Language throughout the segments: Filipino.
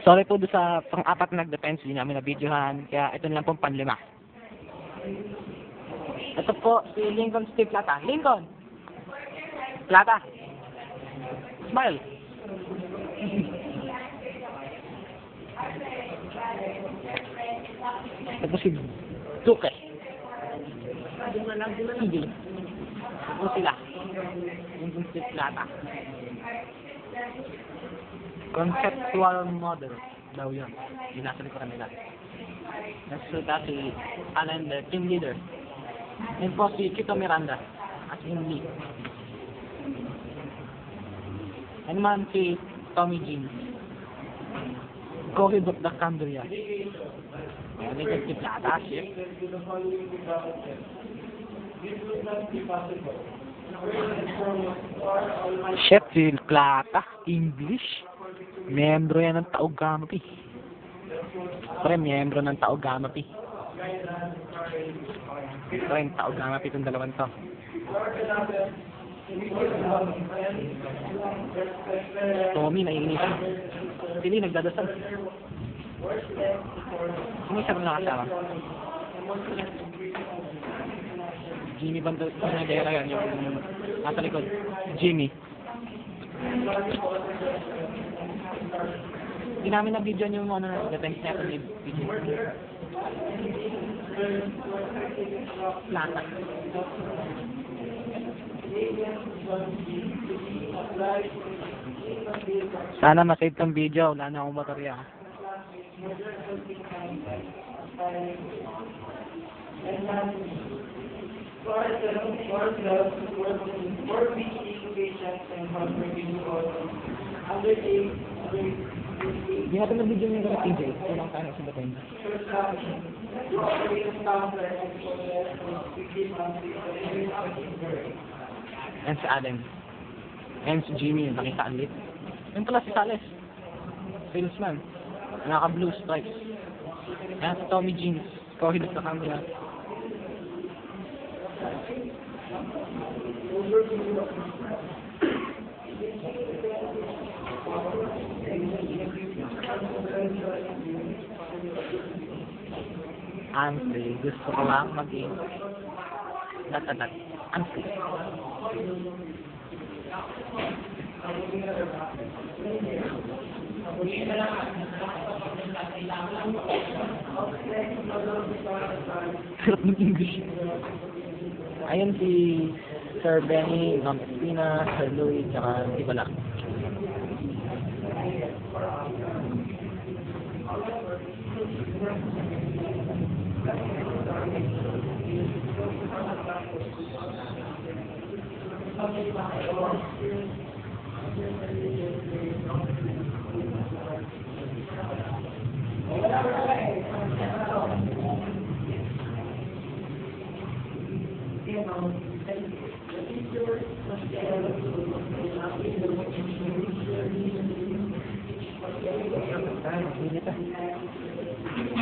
Sorry po doon sa pang-apat na nag-defense, hindi namin na-videohan, kaya ito na lang pong panlima. Ito po, si Lincoln Steve Plata. Lincoln! Plata! Smile! Ito po si Duque. Sige. Ito po sila. Lincoln Steve Plata. Conceptual model daw yun. Yung nasa likuran nila. Nagsuta si Alan, the team leader. And po si Chito Miranda as in lead. And man si Tommy Jean. Cory Dot the Cambria. Ayan, ito si Plata, chef. Chef si Plata, English. Miyembro yan ng Taog Gamapi. Pre, miyembro ng Taog Gamapi. Ito yung Taog Gamapi itong dalawang to. Tommy, naiinisan. Sili, nagdadasal. Kumisa ko nakasama. Jimmy Bandera yan, yung nasa likod. Jimmy. Hindi namin na-video yung ano na defense niya kung video. Plata. Sana masave tong video, wala na akong baterya. Hindi natin na-video yung gano'n TJ. Walang tayo sa defense. And si Adam. And si Jimmy, nakita ulit. Yung pala si Sales. Salesman. Naka-blue stripes. Ayan si Tommy Jeans. Cory Dot the Cambria. Ansi, gusto ko lang maging datadat. Ansi. Sarap ng English. Ayun si Sir Benny, Ma'am Espina, Sir Louie, tsaka si Balak.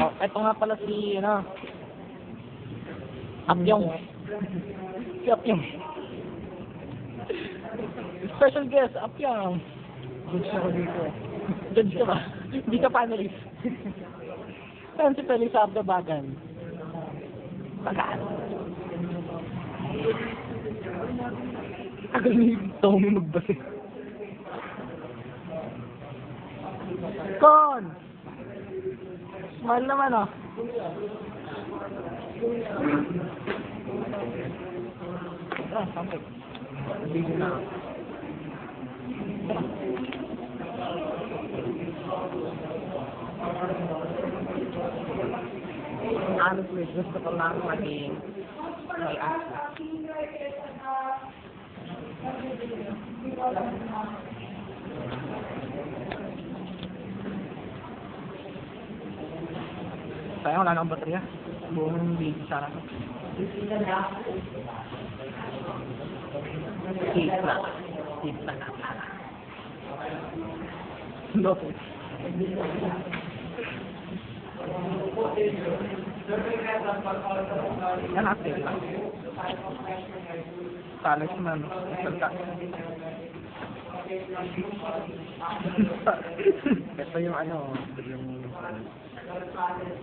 Oh, ito nga pala si, ano, Apyong. Si Apyong. Special guest, Apyong. Judge ako dito. Judge ka ba? Hindi ka panelist. Saan si Felix Abdabagan? Bagaan. Tagal ni Tommy magbase. Kon! Smile naman, oh. Ah, something. Video na. Honestly, gusto ko lang maging may asa. Sayang, wala na akong baterya. Buong video sana ko. Sipla. Sipla na pala. Lopez. Yan, active lang. Talisman. Salta. Ito yung ano, yung...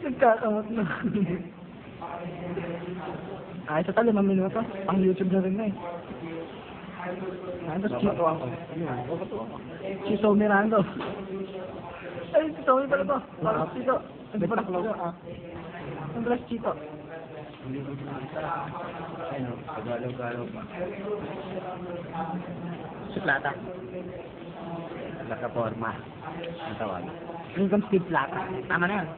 Nagkakamot na. Ay, sa 5 minuto. Pang YouTube na rin na eh. Ano, Chito ako. Si Tommy Rando. Ay, si Tommy pala to. Parang Chito. Hindi pala Chito. Ang pala si Chito. Ano, pagalaw-galaw pa. Si Plata. Plataforma. Ang tawag. Lincoln Steve Plata. Tama na yan.